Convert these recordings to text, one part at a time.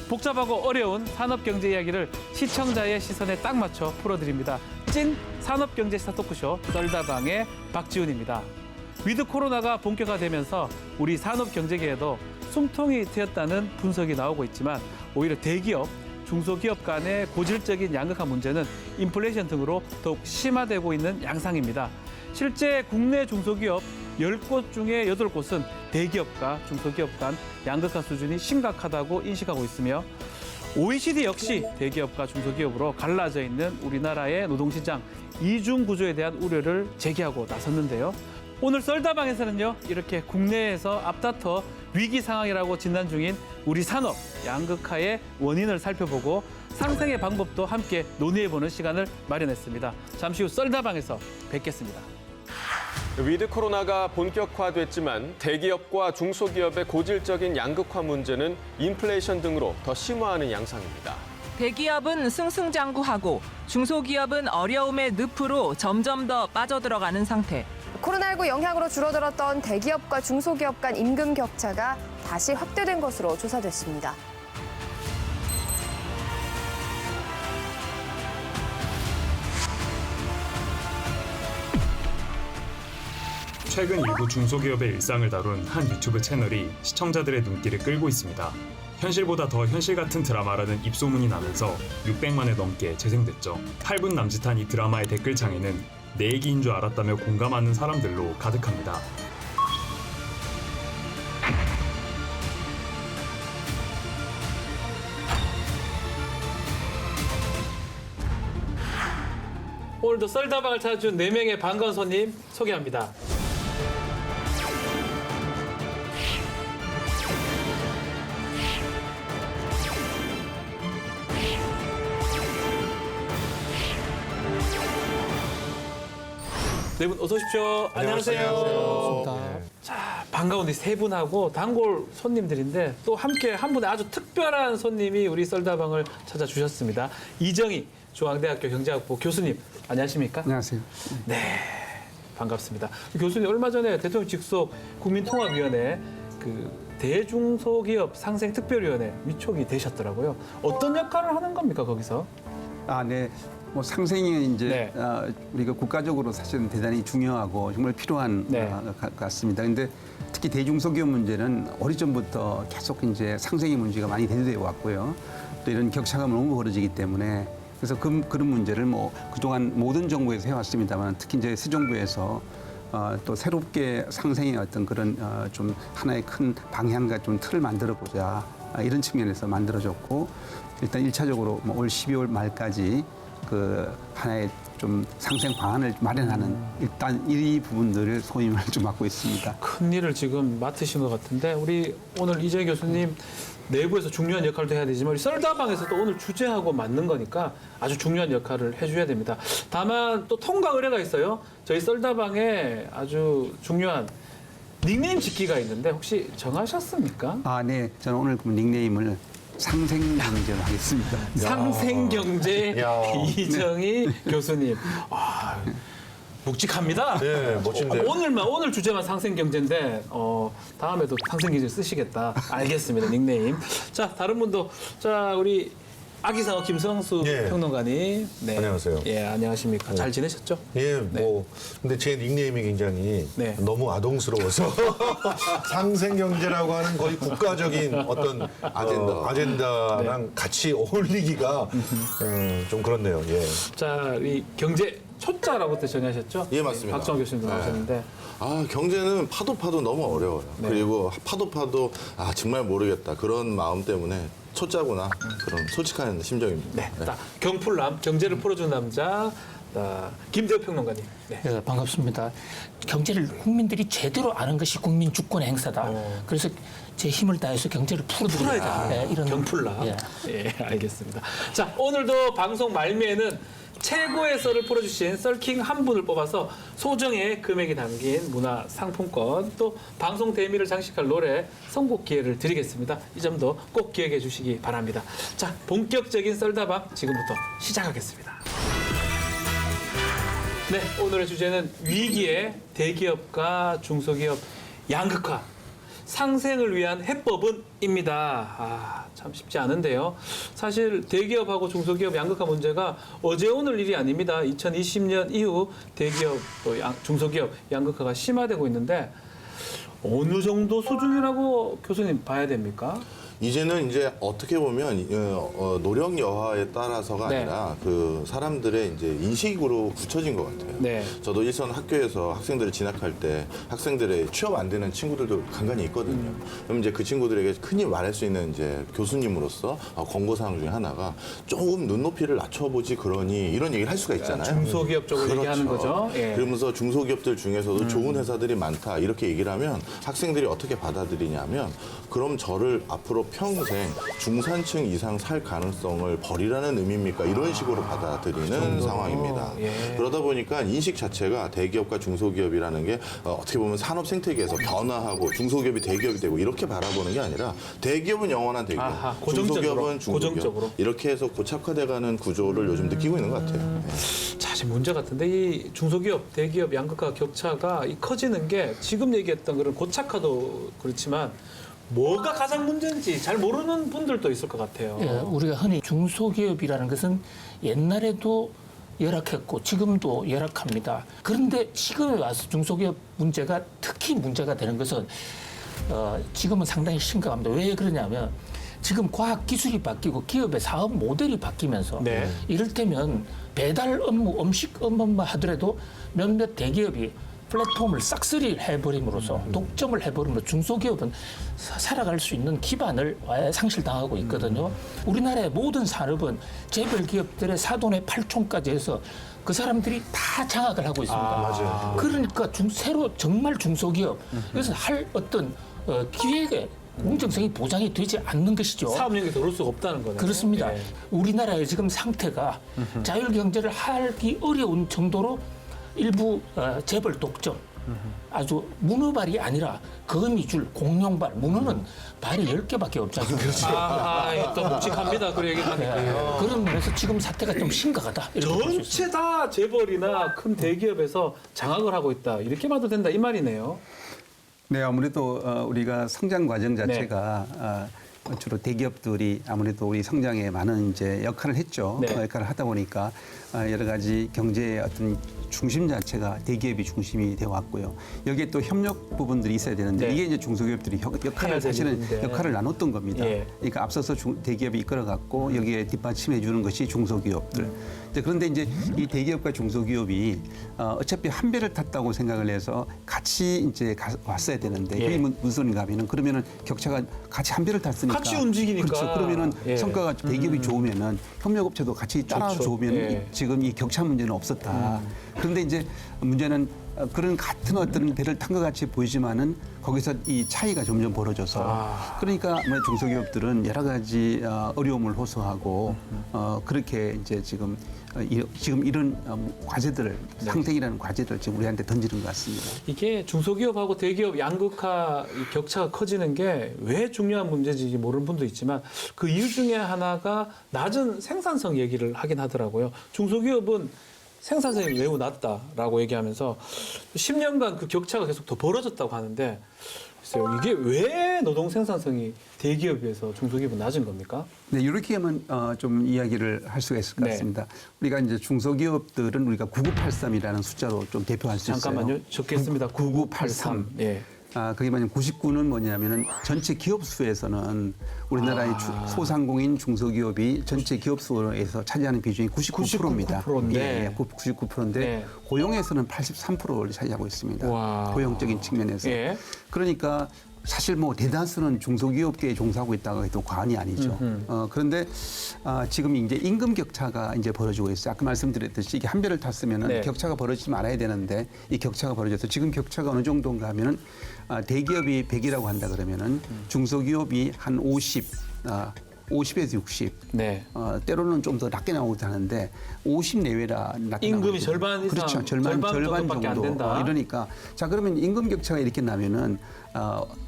복잡하고 어려운 산업경제 이야기를 시청자의 시선에 딱 맞춰 풀어드립니다. 찐 산업경제시사 토크쇼 썰다방의 박지훈입니다. 위드 코로나가 본격화되면서 우리 산업경제계에도 숨통이 트였다는 분석이 나오고 있지만 오히려 대기업, 중소기업 간의 고질적인 양극화 문제는 인플레이션 등으로 더욱 심화되고 있는 양상입니다. 실제 국내 중소기업 10곳 중에 8곳은 대기업과 중소기업 간 양극화 수준이 심각하다고 인식하고 있으며 OECD 역시 대기업과 중소기업으로 갈라져 있는 우리나라의 노동시장 이중 구조에 대한 우려를 제기하고 나섰는데요. 오늘 썰다방에서는요, 이렇게 국내에서 앞다퉈 위기 상황이라고 진단 중인 우리 산업 양극화의 원인을 살펴보고 상생의 방법도 함께 논의해보는 시간을 마련했습니다. 잠시 후 썰다방에서 뵙겠습니다. 위드 코로나가 본격화됐지만 대기업과 중소기업의 고질적인 양극화 문제는 인플레이션 등으로 더 심화하는 양상입니다. 대기업은 승승장구하고 중소기업은 어려움의 늪으로 점점 더 빠져들어가는 상태. 코로나19 영향으로 줄어들었던 대기업과 중소기업 간 임금 격차가 다시 확대된 것으로 조사됐습니다. 최근 일부 중소기업의 일상을 다룬 한 유튜브 채널이 시청자들의 눈길을 끌고 있습니다. 현실보다 더 현실 같은 드라마라는 입소문이 나면서 600만회 넘게 재생됐죠. 8분 남짓한 이 드라마의 댓글창에는 내 얘기인 줄 알았다며 공감하는 사람들로 가득합니다. 오늘도 썰다방을 찾아준 4명의 반가운 손님 소개합니다. 네 분 어서 오십시오. 안녕하세요. 자, 반가운 이 세 분하고 단골 손님들인데 또 함께 한 분의 아주 특별한 손님이 우리 썰다방을 찾아주셨습니다. 이정희 중앙대학교 경제학부 교수님, 안녕하십니까? 안녕하세요. 네, 반갑습니다. 교수님, 얼마 전에 대통령 직속 국민통합위원회 그 대중소기업 상생특별위원회 위촉이 되셨더라고요. 어떤 역할을 하는 겁니까, 거기서? 네. 뭐 상생이 이제 네. 우리가 국가적으로 사실은 대단히 중요하고 정말 필요한 네. 것 같습니다. 근데 특히 대중소기업 문제는 오래전부터 계속 이제 상생의 문제가 많이 대두되어 왔고요. 또 이런 격차가 너무 벌어지기 때문에 그래서 그런 문제를 뭐 그동안 모든 정부에서 해왔습니다만 특히 이제 새 정부에서 또 새롭게 상생의 어떤 그런 좀 하나의 큰 방향과 좀 틀을 만들어 보자 이런 측면에서 만들어졌고 일단 1차적으로 올 12월 말까지 그 하나의 좀 상생 방안을 마련하는 일단 이 부분들을 소임을 좀 맡고 있습니다. 큰 일을 지금 맡으신 것 같은데 우리 오늘 이정희 교수님 내부에서 중요한 역할도 해야 되지만 우리 썰다방에서도 오늘 주제하고 맞는 거니까 아주 중요한 역할을 해줘야 됩니다. 다만 또 통과 의뢰가 있어요. 저희 썰다방에 아주 중요한 닉네임 짓기가 있는데 혹시 정하셨습니까? 네. 저는 오늘 그 닉네임을 상생경제로 하겠습니다. 상생경제 이정희 교수님. 묵직합니다. 네, 멋진데요. 오늘 주제만 상생경제인데 다음에도 상생경제 쓰시겠다. 알겠습니다. 닉네임. 자, 다른 분도 자, 우리 아기상어 김성수 예. 평론가님. 네. 안녕하세요. 예, 안녕하십니까. 잘 지내셨죠? 예, 뭐 근데 제 닉네임이 굉장히 네. 너무 아동스러워서 상생경제라고 하는 거의 국가적인 어떤 아젠다랑 같이 어울리기가 좀 그렇네요. 예. 자, 이 경제 초짜라고 또 정하셨죠? 예, 맞습니다. 박정호 교수님도 나오셨는데. 경제는 파도 너무 어려워요. 네. 그리고 파도 정말 모르겠다. 그런 마음 때문에 초짜구나. 그런 솔직한 심정입니다. 네, 자, 경풀남, 경제를 풀어준 남자, 김대호 평론가님. 네. 네, 반갑습니다. 경제를 국민들이 제대로 아는 것이 국민 주권의 행사다. 그래서 제 힘을 다해서 경제를 풀어드리겠다. 네, 이런 경풀남. 예. 예, 알겠습니다. 자, 오늘도 방송 말미에는 최고의 썰을 풀어주신 썰킹 한 분을 뽑아서 소정의 금액이 담긴 문화 상품권 또 방송 대미를 장식할 노래 선곡 기회를 드리겠습니다. 이 점도 꼭 기억해 주시기 바랍니다. 자, 본격적인 썰다방 지금부터 시작하겠습니다. 네, 오늘의 주제는 위기의 대기업과 중소기업 양극화. 상생을 위한 해법은입니다. 참 쉽지 않은데요. 사실 대기업하고 중소기업 양극화 문제가 어제 오늘 일이 아닙니다. 2020년 이후 대기업 또 중소기업 양극화가 심화되고 있는데 어느 정도 수준이라고 교수님 봐야 됩니까? 이제는 이제 어떻게 보면 노력 여하에 따라서가 네. 아니라 그 사람들의 이제 인식으로 굳혀진 것 같아요. 네. 저도 일선 학교에서 학생들을 진학할 때 학생들의 취업 안 되는 친구들도 간간히 있거든요. 그럼 이제 그 친구들에게 흔히 말할 수 있는 이제 교수님으로서 권고사항 중에 하나가 조금 눈높이를 낮춰보지 그러니 이런 얘기를 할 수가 있잖아요. 중소기업 쪽을 얘기하는 거죠. 예. 그러면서 중소기업들 중에서도 좋은 회사들이 많다 이렇게 얘기를 하면 학생들이 어떻게 받아들이냐면 그럼 저를 앞으로 평생 중산층 이상 살 가능성을 버리라는 의미입니까? 이런 식으로 받아들이는 상황입니다. 예. 그러다 보니까 인식 자체가 대기업과 중소기업이라는 게 어떻게 보면 산업 생태계에서 변화하고 중소기업이 대기업이 되고 이렇게 바라보는 게 아니라 대기업은 영원한 대기업, 아하, 고정적으로. 중소기업은 중소기업 고정적으로. 이렇게 해서 고착화돼가는 구조를 요즘 느끼고 있는 것 같아요. 네. 사실 문제 같은데 이 중소기업, 대기업 양극화 격차가 커지는 게 지금 얘기했던 그런 고착화도 그렇지만 뭐가 가장 문제인지 잘 모르는 분들도 있을 것 같아요. 예, 우리가 흔히 중소기업이라는 것은 옛날에도 열악했고 지금도 열악합니다. 그런데 지금에 와서 중소기업 문제가 특히 문제가 되는 것은 지금은 상당히 심각합니다. 왜 그러냐면 지금 과학 기술이 바뀌고 기업의 사업 모델이 바뀌면서 네. 이를테면 배달 업무, 음식 업무만 하더라도 몇몇 대기업이 플랫폼을 싹쓸이 해버림으로써 독점을 해버림으로 중소기업은 살아갈 수 있는 기반을 상실당하고 있거든요. 우리나라의 모든 산업은 재벌 기업들의 사돈의 팔촌까지 해서 그 사람들이 다 장악을 하고 있습니다. 그러니까 새로 정말 중소기업 그래서 할 어떤 기획의 공정성이 보장이 되지 않는 것이죠. 사업력이 더 올 수가 없다는 거네요. 그렇습니다. 예. 우리나라의 지금 상태가 자율경제를 하기 어려운 정도로 일부 재벌 독점, 아주 문어발이 아니라 거미줄, 공룡발, 문어는 발이 10개밖에 없지 않습니까? 또 묵직합니다. 그 얘기 하니까요. 그런 면에서 지금 사태가 좀 심각하다. 이렇게 볼수 있습니다. 전체 다 재벌이나 큰 대기업에서 장악을 하고 있다. 이렇게 봐도 된다. 이 말이네요. 네, 아무래도 우리가 성장 과정 자체가 주로 대기업들이 아무래도 우리 성장에 많은 이제 역할을 했죠. 네. 역할을 하다 보니까 여러 가지 경제의 어떤 중심 자체가 대기업이 중심이 되어 왔고요. 여기에 또 협력 부분들이 있어야 되는데 네. 이게 이제 중소기업들이 역할을 사실은 되는데. 역할을 나눴던 겁니다. 예. 그러니까 앞서서 대기업이 이끌어갔고 여기에 뒷받침해 주는 것이 중소기업들. 그런데 이제 이 대기업과 중소기업이 어차피 한 배를 탔다고 생각을 해서 같이 이제 왔어야 되는데 예. 그게 무슨 소리인가 하면은 그러면은 격차가 같이 한 배를 탔으니까 같이 움직이니까. 그렇죠. 그러면은 예. 성과가 대기업이 좋으면은 협력업체도 같이 따라 좋죠. 좋으면 예. 지금 이 격차 문제는 없었다. 그런데 이제 문제는 그런 같은 어떤 배를 탄 것 같이 보이지만은 거기서 이 차이가 점점 벌어져서 그러니까 중소기업들은 여러 가지 어려움을 호소하고 그렇게 이제 지금 이런 과제들을 상생이라는 과제들을 지금 우리한테 던지는 것 같습니다. 이게 중소기업하고 대기업 양극화 이 격차가 커지는 게 왜 중요한 문제인지 모르는 분도 있지만 그 이유 중에 하나가 낮은 생산성 얘기를 하긴 하더라고요. 중소기업은 생산성이 매우 낮다라고 얘기하면서 10년간 그 격차가 계속 더 벌어졌다고 하는데 글쎄요, 이게 왜 노동 생산성이 대기업에 비해서 중소기업은 낮은 겁니까? 네, 이렇게 하면 좀 이야기를 할 수가 있을 것 네. 같습니다. 우리가 이제 중소기업들은 우리가 9983이라는 숫자로 좀 대표할 수 있어요. 잠깐만요. 적겠습니다. 9983. 예. 그게 뭐냐면 99는 뭐냐면은 전체 기업 수에서는 우리나라의 소상공인 중소기업이 전체 기업 수에서 차지하는 비중이 99%입니다. 99%인데. 예, 99%인데 네. 고용에서는 83%를 차지하고 있습니다. 와. 고용적인 측면에서. 예. 그러니까 사실 뭐 대다수는 중소기업계에 종사하고 있다고 해도 과언이 아니죠. 그런데 지금 이제 임금 격차가 이제 벌어지고 있어요. 아까 말씀드렸듯이 이게 한 배를 탔으면은 네. 격차가 벌어지지 말아야 되는데 이 격차가 벌어져서 지금 격차가 어느 정도인가 하면은 대기업이 100이라고 한다 그러면은 중소기업이 한 50, 50에서 60. 네. 때로는 좀 더 낮게 나오기도 하는데 50 내외라 낮게 임금이 나오거든요. 절반 이상, 그렇죠. 절반 정도밖에 안 정도. 된다. 이러니까 자 그러면 임금 격차가 이렇게 나면은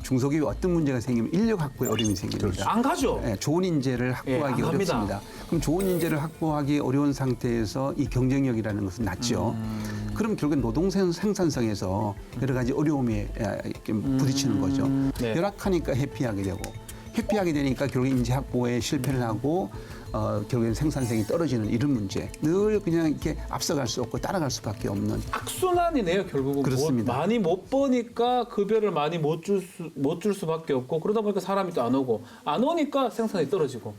중소기업에 어떤 문제가 생기면 인력 확보에 어려움이 생깁니다. 안 가죠. 네, 좋은 인재를 확보하기 안 갑니다. 어렵습니다. 그럼 좋은 인재를 확보하기 어려운 상태에서 이 경쟁력이라는 것은 낮죠. 그럼 결국엔 노동 생산성에서 여러 가지 어려움에 부딪히는 거죠. 네. 열악하니까 회피하게 되고 회피하게 되니까 결국 인재 확보에 실패를 하고 결국엔 생산성이 떨어지는 이런 문제. 늘 그냥 이렇게 앞서갈 수 없고 따라갈 수밖에 없는. 악순환이네요, 결국은. 그렇습니다. 많이 못 버니까 급여를 많이 못 줄 수밖에 없고 그러다 보니까 사람이 또 안 오고 안 오니까 생산이 떨어지고.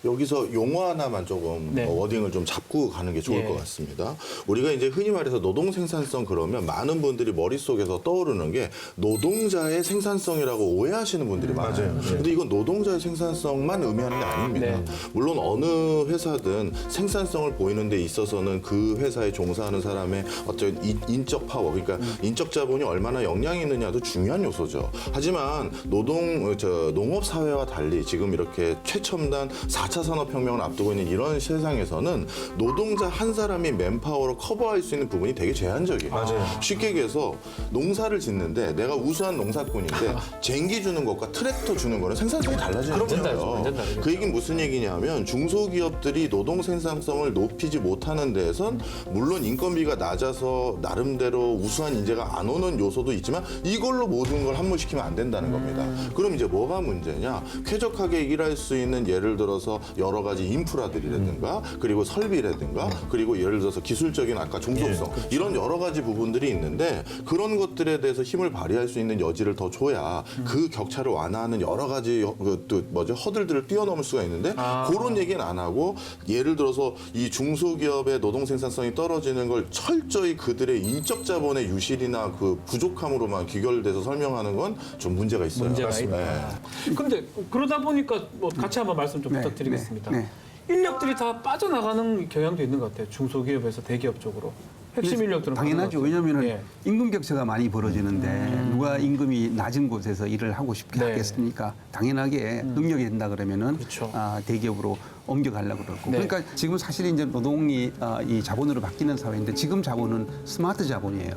여기서 용어 하나만 조금 네. 워딩을 좀 잡고 가는 게 좋을 예. 것 같습니다. 우리가 이제 흔히 말해서 노동 생산성 그러면 많은 분들이 머릿속에서 떠오르는 게 노동자의 생산성이라고 오해하시는 분들이 많아요. 근데 이건 노동자의 생산성만 의미하는 게 아닙니다. 네. 물론 어느 회사든 생산성을 보이는 데 있어서는 그 회사에 종사하는 사람의 어떤 인적 파워, 그러니까 인적 자본이 얼마나 역량이 있느냐도 중요한 요소죠. 하지만 농업 사회와 달리 지금 이렇게 최첨단 4차 산업혁명을 앞두고 있는 이런 세상에서는 노동자 한 사람이 맨파워로 커버할 수 있는 부분이 되게 제한적이에요. 쉽게 얘기해서 농사를 짓는데 내가 우수한 농사꾼인데 쟁기 주는 것과 트랙터 주는 거는 생산성이 달라지는 거예요. 그 얘기는 무슨 얘기냐면 중소기업들이 노동 생산성을 높이지 못하는 데에선 물론 인건비가 낮아서 나름대로 우수한 인재가 안 오는 요소도 있지만 이걸로 모든 걸 함몰시키면 안 된다는 겁니다. 그럼 이제 뭐가 문제냐? 쾌적하게 일할 수 있는 예를 들어서 여러 가지 인프라들이라든가 그리고 설비라든가 그리고 예를 들어서 기술적인 아까 종속성 이런 여러 가지 부분들이 있는데 그런 것들에 대해서 힘을 발휘할 수 있는 여지를 더 줘야 그 격차를 완화하는 여러 가지 허들들을 뛰어넘을 수가 있는데 그런 얘기는 안 하고 예를 들어서 이 중소기업의 노동 생산성이 떨어지는 걸 철저히 그들의 인적 자본의 유실이나 그 부족함으로만 귀결돼서 설명하는 건 좀 문제가 있어요. 문제가 맞습니다. 있다. 근데 그러다 보니까 뭐 같이 한번 말씀 좀 부탁드리겠습니다. 네. 인력들이 다 빠져나가는 경향도 있는 것 같아요. 중소기업에서 대기업 쪽으로. 핵심 인력들은 당연하죠. 빠져나가죠. 왜냐하면 예. 임금 격차가 많이 벌어지는데 누가 임금이 낮은 곳에서 일을 하고 싶게 네. 하겠습니까? 당연하게 능력이 된다 그러면은 그렇죠. 대기업으로 옮겨가려고 그러고. 네. 그러니까 지금 사실 이제 노동이 이 자본으로 바뀌는 사회인데 지금 자본은 스마트 자본이에요.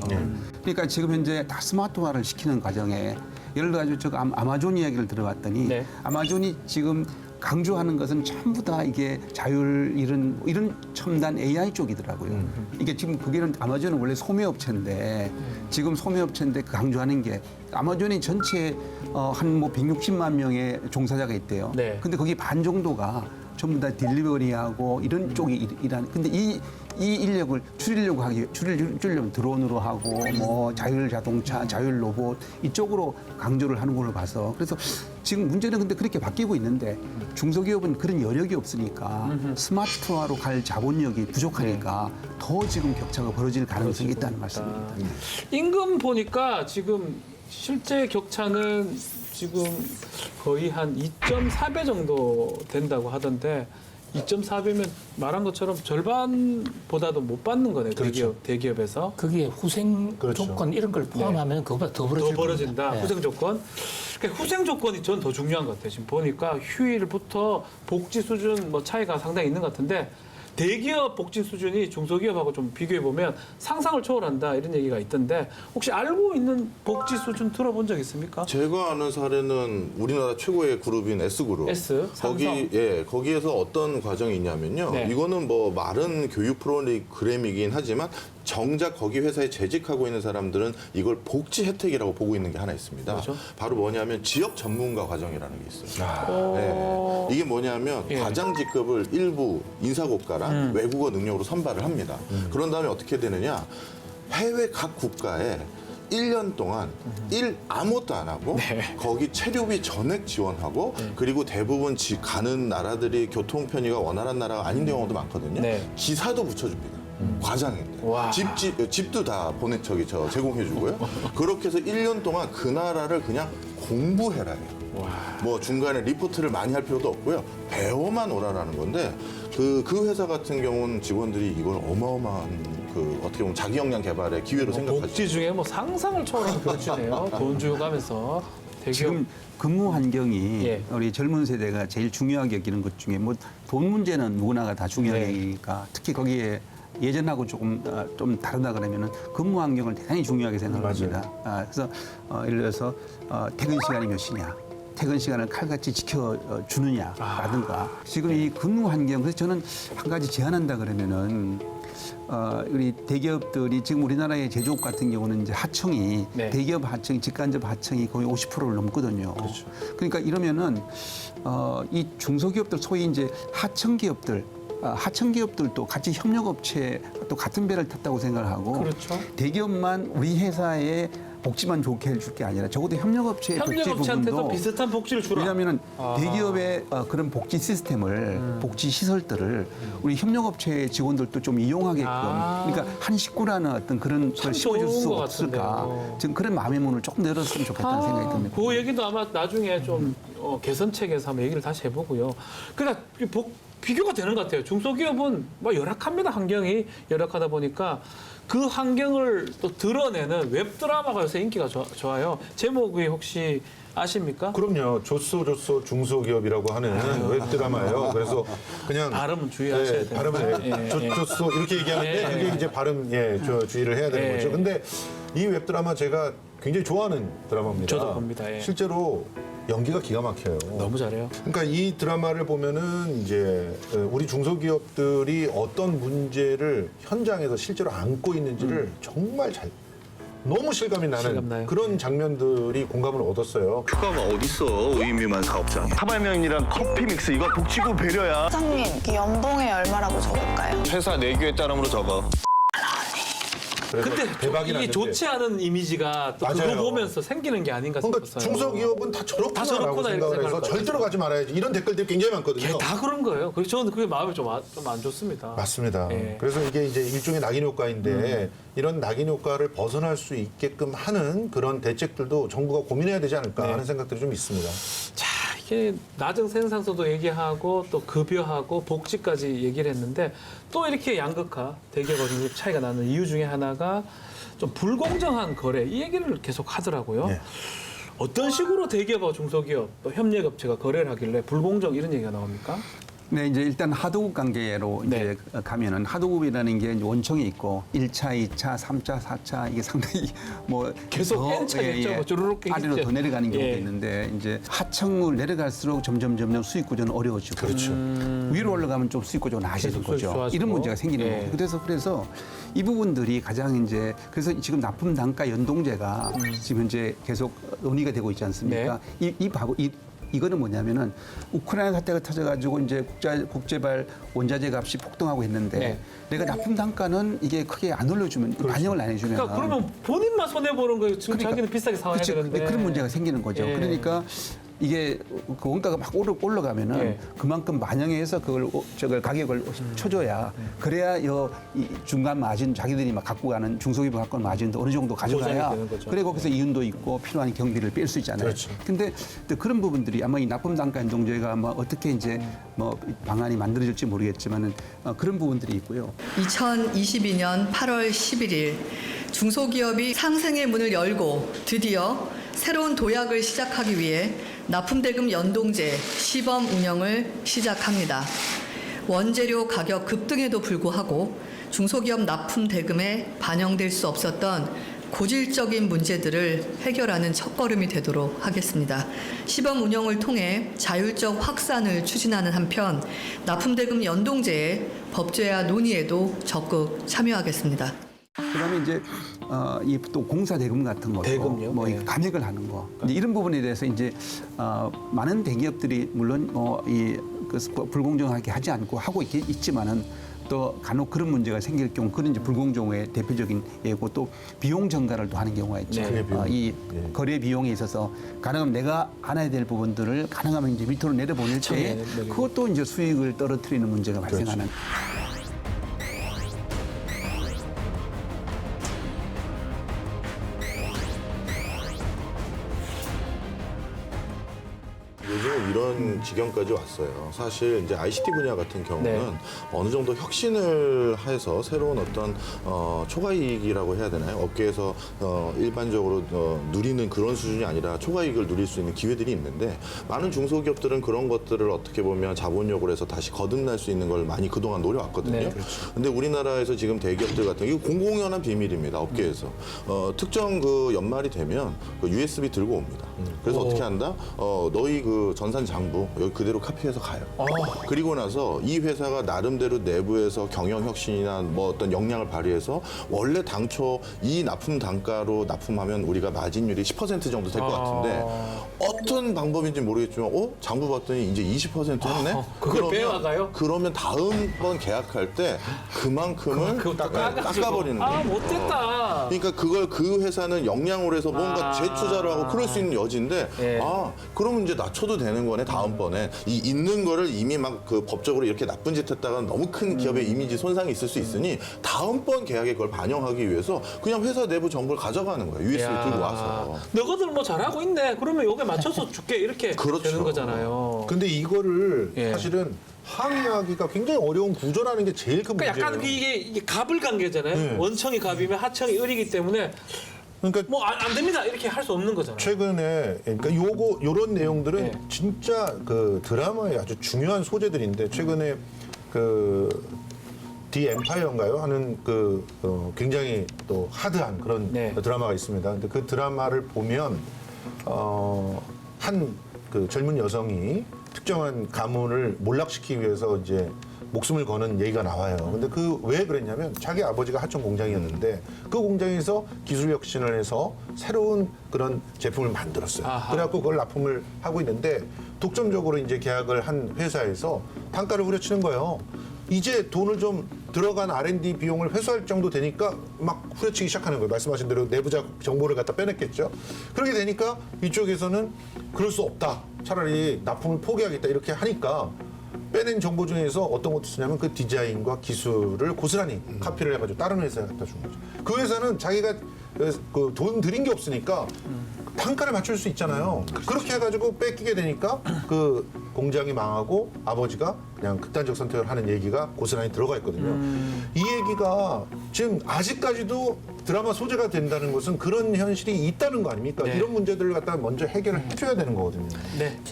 그러니까 지금 현재 다 스마트화를 시키는 과정에 예를 들어 제가 아마존 이야기를 들어봤더니 네. 아마존이 지금 강조하는 것은 전부 다 이게 자율 이런 첨단 AI 쪽이더라고요. 이게 지금 그게는 아마존은 원래 소매업체인데 지금 소매업체인데 강조하는 게 아마존이 전체 한 160만 명의 종사자가 있대요. 네. 근데 거기 반 정도가 전부 다 딜리버리하고 이런 쪽이 일하는. 근데 이 인력을 줄이려면 드론으로 하고 뭐 자율 자동차, 자율 로봇 이쪽으로 강조를 하는 걸로 봐서 그래서 지금 문제는 근데 그렇게 바뀌고 있는데 중소기업은 그런 여력이 없으니까 스마트화로 갈 자본력이 부족하니까 더 지금 격차가 벌어질 가능성이 있다는 말씀입니다. 임금 보니까 지금 실제 격차는 지금 거의 한 2.4배 정도 된다고 하던데 2.4배면 말한 것처럼 절반보다도 못 받는 거네요. 대기업에서. 그게 후생 조건 이런 걸 포함하면 그거보다 더 벌어질 더 벌어진다. 겁니다. 후생 조건. 그러니까 후생 조건이 전 더 중요한 것 같아요. 지금 보니까 휴일부터 복지 수준 뭐 차이가 상당히 있는 것 같은데 대기업 복지 수준이 중소기업하고 좀 비교해 보면 상상을 초월한다 이런 얘기가 있던데 혹시 알고 있는 복지 수준 들어본 적 있습니까? 제가 아는 사례는 우리나라 최고의 그룹인 S그룹. S, 삼성. 거기에서 어떤 과정이 있냐면요. 네. 이거는 뭐 말은 교육 프로그램이긴 하지만 정작 거기 회사에 재직하고 있는 사람들은 이걸 복지 혜택이라고 보고 있는 게 하나 있습니다. 뭐죠? 바로 뭐냐면 지역 전문가 과정이라는 게 있어요. 네. 이게 뭐냐면 예. 과장 직급을 일부 인사고과랑 외국어 능력으로 선발을 합니다. 그런 다음에 어떻게 되느냐. 해외 각 국가에 1년 동안 일 아무것도 안 하고 거기 체류비 전액 지원하고 그리고 대부분 가는 나라들이 교통 편의가 원활한 나라가 아닌 경우도 많거든요. 네. 기사도 붙여줍니다. 과장인데 와. 집도 다 제공해주고요. 그렇게 해서 1년 동안 그 나라를 그냥 공부해라. 뭐 중간에 리포트를 많이 할 필요도 없고요. 배워만 오라라는 건데 그 회사 같은 경우는 직원들이 이걸 어마어마한 어떻게 보면 자기 역량 개발의 기회로 생각하죠. 복지 중에 뭐 상상을 초월하는 교육이네요. 돈 주고 가면서 대기업. 지금 근무 환경이 예. 우리 젊은 세대가 제일 중요하게 여기는 것 중에 뭐 돈 문제는 누구나가 다 중요하게 네. 여기니까 특히 거기에 예전하고 조금 좀 다르다 그러면은 근무 환경을 대단히 중요하게 생각합니다. 그래서 예를 들어서 퇴근 시간이 몇 시냐. 퇴근 시간을 칼같이 지켜주느냐라든가 지금 이 근무 환경 그래서 저는 한 가지 제안한다 그러면은 우리 대기업들이 지금 우리나라의 제조업 같은 경우는 이제 하청이 네. 대기업 하청, 직간접 하청이 거의 50%를 넘거든요. 그렇죠. 그러니까 이러면은 이 중소기업들 소위 이제 하청 기업들. 하청 기업들도 같이 협력업체 또 같은 배를 탔다고 생각을 하고 그렇죠. 대기업만 우리 회사의 복지만 좋게 해줄 게 아니라 적어도 협력업체의 복지 협력업체한테도 부분도 비슷한 복지를 주라. 왜냐하면 아. 대기업의 그런 복지 시스템을 복지 시설들을 우리 협력업체 직원들도 좀 이용하게끔 아. 그러니까 한 식구라는 어떤 그런 걸 심어줄 좋은 수 것 없을까 같은데요. 지금 그런 마음의 문을 조금 열었으면 좋겠다는 생각이 듭니다. 그 얘기도 아마 나중에 좀 개선책에서 한번 얘기를 다시 해보고요. 그러니까 비교가 되는 것 같아요. 중소기업은 뭐 열악합니다. 환경이 열악하다 보니까 그 환경을 또 드러내는 웹드라마가 요새 인기가 좋아요. 제목이 혹시 아십니까? 그럼요. 조쏘 중소기업이라고 하는 웹드라마예요. 그래서 그냥 발음 주의하셔야 돼요. 발음을 조쏘 이렇게 얘기하는데 예. 그게 이제 발음 주의를 해야 되는 예. 거죠. 근데 이 웹드라마 제가 굉장히 좋아하는 드라마입니다. 저도 봅니다. 예. 실제로 연기가 기가 막혀요. 너무 잘해요. 그러니까 이 드라마를 보면은 이제 우리 중소기업들이 어떤 문제를 현장에서 실제로 안고 있는지를 정말 너무 실감이 나는 실감나요. 그런 장면들이 공감을 얻었어요. 휴가가 어딨어 의미만 사업장 타발면이랑 커피 믹스 이거 복지고 배려야 사장님, 이 연봉에 얼마라고 적을까요? 회사 내규에 따름으로 적어 그래서 근데 대박이 이게 났는데. 좋지 않은 이미지가 또 그거 맞아요. 보면서 생기는 게 아닌가 그러니까 싶었어요. 중소기업은 다 저렇구나라고 다 저렇구나 이렇게 생각을 해서 생각할 것 절대로 가지 말아야지 이런 댓글들이 굉장히 많거든요. 다 그런 거예요. 그래서 저는 그게 마음이 좀 안 좋습니다. 맞습니다. 예. 그래서 이게 이제 일종의 낙인 효과인데 이런 낙인 효과를 벗어날 수 있게끔 하는 그런 대책들도 정부가 고민해야 되지 않을까 네. 하는 생각들이 좀 있습니다. 자, 이게 낮은 생산성도 얘기하고 또 급여하고 복지까지 얘기를 했는데 또 이렇게 양극화, 대기업과 중소기업 차이가 나는 이유 중에 하나가 좀 불공정한 거래 이 얘기를 계속 하더라고요. 네. 어떤 식으로 대기업과 중소기업 또 협력업체가 거래를 하길래 불공정 이런 얘기가 나옵니까? 네, 이제 일단 하도급 관계로 네. 이제 가면은 하도급이라는 게 이제 원청이 있고 1차, 2차, 3차, 4차 이게 상당히 뭐 계속 더, N차 있죠. 뭐 주르륵 아래로 있죠. 더 내려가는 경우가 예. 있는데 이제 하청을 내려갈수록 점점 수익 구조는 어려워지고 그렇죠. 위로 올라가면 좀 수익 구조가 나아지는 계속 수익 거죠. 좋아지고. 이런 문제가 생기는 예. 거죠. 그래서 이 부분들이 가장 이제 그래서 지금 납품 단가 연동제가 지금 현재 계속 논의가 되고 있지 않습니까? 네. 이거는 뭐냐면은 우크라이나 사태가 터져가지고 이제 국제발 원자재 값이 폭등하고 했는데 네. 내가 납품 단가는 이게 크게 안 올려주면 반영을 안 해주면 그러니까 그러면 본인만 손해 보는 거예요. 지금 자기는 비싸게 사와야 그치, 되는데 그런 문제가 생기는 거죠. 예. 그러니까 이게 그 원가가 막 올라가면은 예. 그만큼 반영해서 저걸 가격을 쳐줘야 그래야 이 중간 마진 자기들이 막 갖고 가는 중소기업 갖고 가는 마진도 어느 정도 가져가야 보장이 되는 거죠. 그래 거기서 이윤도 있고 필요한 경비를 뺄 수 있잖아요. 그렇죠. 근데 또 그런 부분들이 아마 이 납품 단가 연동제가 아마 어떻게 이제 뭐 방안이 만들어질지 모르겠지만은 그런 부분들이 있고요. 2022년 8월 11일 중소기업이 상생의 문을 열고 드디어 새로운 도약을 시작하기 위해 납품대금 연동제 시범 운영을 시작합니다. 원재료 가격 급등에도 불구하고 중소기업 납품대금에 반영될 수 없었던 고질적인 문제들을 해결하는 첫걸음이 되도록 하겠습니다. 시범 운영을 통해 자율적 확산을 추진하는 한편 납품대금 연동제의 법제화 논의에도 적극 참여하겠습니다. 그다음에 이제 이 또 공사 대금 같은 거, 대금요? 뭐 네. 감액을 하는 거, 이제 이런 부분에 대해서 이제 많은 대기업들이 물론 불공정하게 하지 않고 하고 있지만은 또 간혹 그런 문제가 생길 경우 그런 이제 불공정의 대표적인 예고 또 비용 전가를 또 하는 경우가 있죠. 네. 이 거래 비용에 있어서 가능하면 내가 안아야 될 부분들을 가능하면 이제 밑으로 내려보낼 때 그것도 이제 수익을 떨어뜨리는 문제가 발생하는. 요즘은 이런 지경까지 왔어요. 사실 이제 ICT 분야 같은 경우는 어느 정도 혁신을 해서 새로운 어떤 초과이익이라고 해야 되나요? 업계에서 일반적으로 누리는 그런 수준이 아니라 초과이익을 누릴 수 있는 기회들이 있는데 많은 중소기업들은 그런 것들을 어떻게 보면 자본력으로 해서 다시 거듭날 수 있는 걸 많이 그동안 노려왔거든요. 네. 근데 우리나라에서 지금 대기업들 같은 이거 공공연한 비밀입니다. 업계에서 특정 그 연말이 되면 그 USB 들고 옵니다. 그래서 어떻게 한다? 너희 그 전산 원산 장부 여기 그대로 카피해서 가요. 그리고 나서 이 회사가 나름대로 내부에서 경영 혁신이나 뭐 어떤 역량을 발휘해서 원래 당초 이 납품 단가로 납품하면 우리가 마진율이 10% 정도 될 것 같은데 어떤 방법인지 모르겠지만 장부 봤더니 이제 20% 했네? 그걸 빼와가요? 그러면 다음번 계약할 때 그만큼을 깎아버리는 거예요. 못됐다. 그러니까 그걸 그 회사는 역량으로 해서 뭔가 재투자를 하고 그럴 수 있는 여지인데 그러면 이제 낮춰도 되는 거네 다음번에. 이 있는 거를 이미 막 그 법적으로 이렇게 나쁜 짓 했다가 너무 큰 기업의 이미지 손상이 있을 수 있으니 다음번 계약에 그걸 반영하기 위해서 그냥 회사 내부 정보를 가져가는 거예요. USB를 들고 와서. 너희들 뭐 잘하고 있네. 그러면 요게 맞춰서 줄게. 이렇게 되는 거잖아요. 근데 이거를 사실은 항의하기가 굉장히 어려운 구조라는 게 제일 큰 문제예요. 약간 이게 갑을 관계잖아요. 네. 원청이 갑이면 하청이 을이기 때문에 그러니까 뭐 안 됩니다. 이렇게 할 수 없는 거잖아요. 최근에 그러니까 요런 내용들은 진짜 그 드라마의 아주 중요한 소재들인데 최근에 그 디 엠파이어인가요? 하는 그 굉장히 또 하드한 그런 드라마가 있습니다. 근데 그 드라마를 보면 한 그 젊은 여성이 특정한 가문을 몰락시키기 위해서 이제 목숨을 거는 얘기가 나와요. 근데 그 왜 그랬냐면 자기 아버지가 하청 공장이었는데 그 공장에서 기술 혁신을 해서 새로운 그런 제품을 만들었어요. 그래갖고 그걸 납품을 하고 있는데 독점적으로 이제 계약을 한 회사에서 단가를 후려치는 거예요. 이제 돈을 좀 들어간 R&D 비용을 회수할 정도 되니까 막 후려치기 시작하는 거예요. 말씀하신 대로 내부자 정보를 갖다 빼냈겠죠. 그렇게 되니까 이쪽에서는 그럴 수 없다. 차라리 납품을 포기하겠다 이렇게 하니까 빼낸 정보 중에서 어떤 것도 쓰냐면 그 디자인과 기술을 고스란히 카피를 해가지고 다른 회사에 갖다 준 거죠. 그 회사는 자기가 그 돈 들인 게 없으니까 단가를 맞출 수 있잖아요. 그렇게 해가지고 뺏기게 되니까 그 공장이 망하고 아버지가 그냥 극단적 선택을 하는 얘기가 고스란히 들어가 있거든요. 이 얘기가 지금 아직까지도 드라마 소재가 된다는 것은 그런 현실이 있다는 거 아닙니까? 이런 문제들을 갖다 먼저 해결을 해줘야 되는 거거든요.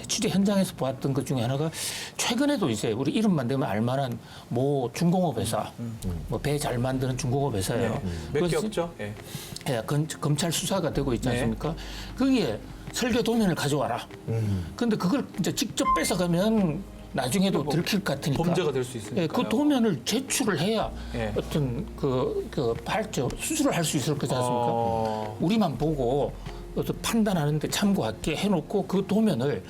취재 현장에서 보았던 것 중에 하나가 최근에도 이제 우리 이름만 대면 알만한 뭐 중공업 회사, 뭐 배 잘 만드는 중공업 회사예요. 몇 개 없죠? 검찰 수사가 되고 있지 않습니까? 거기에 설계 도면을 가져와라. 근데 그걸 이제 직접 뺏어가면 나중에도 들킬 것 같으니까 범죄가 될 수 있으니까. 그 도면을 제출을 해야 어떤 수술을 할 수 있을 거지 않습니까? 우리만 보고 어떤 판단하는데 참고할게 해놓고 그 도면을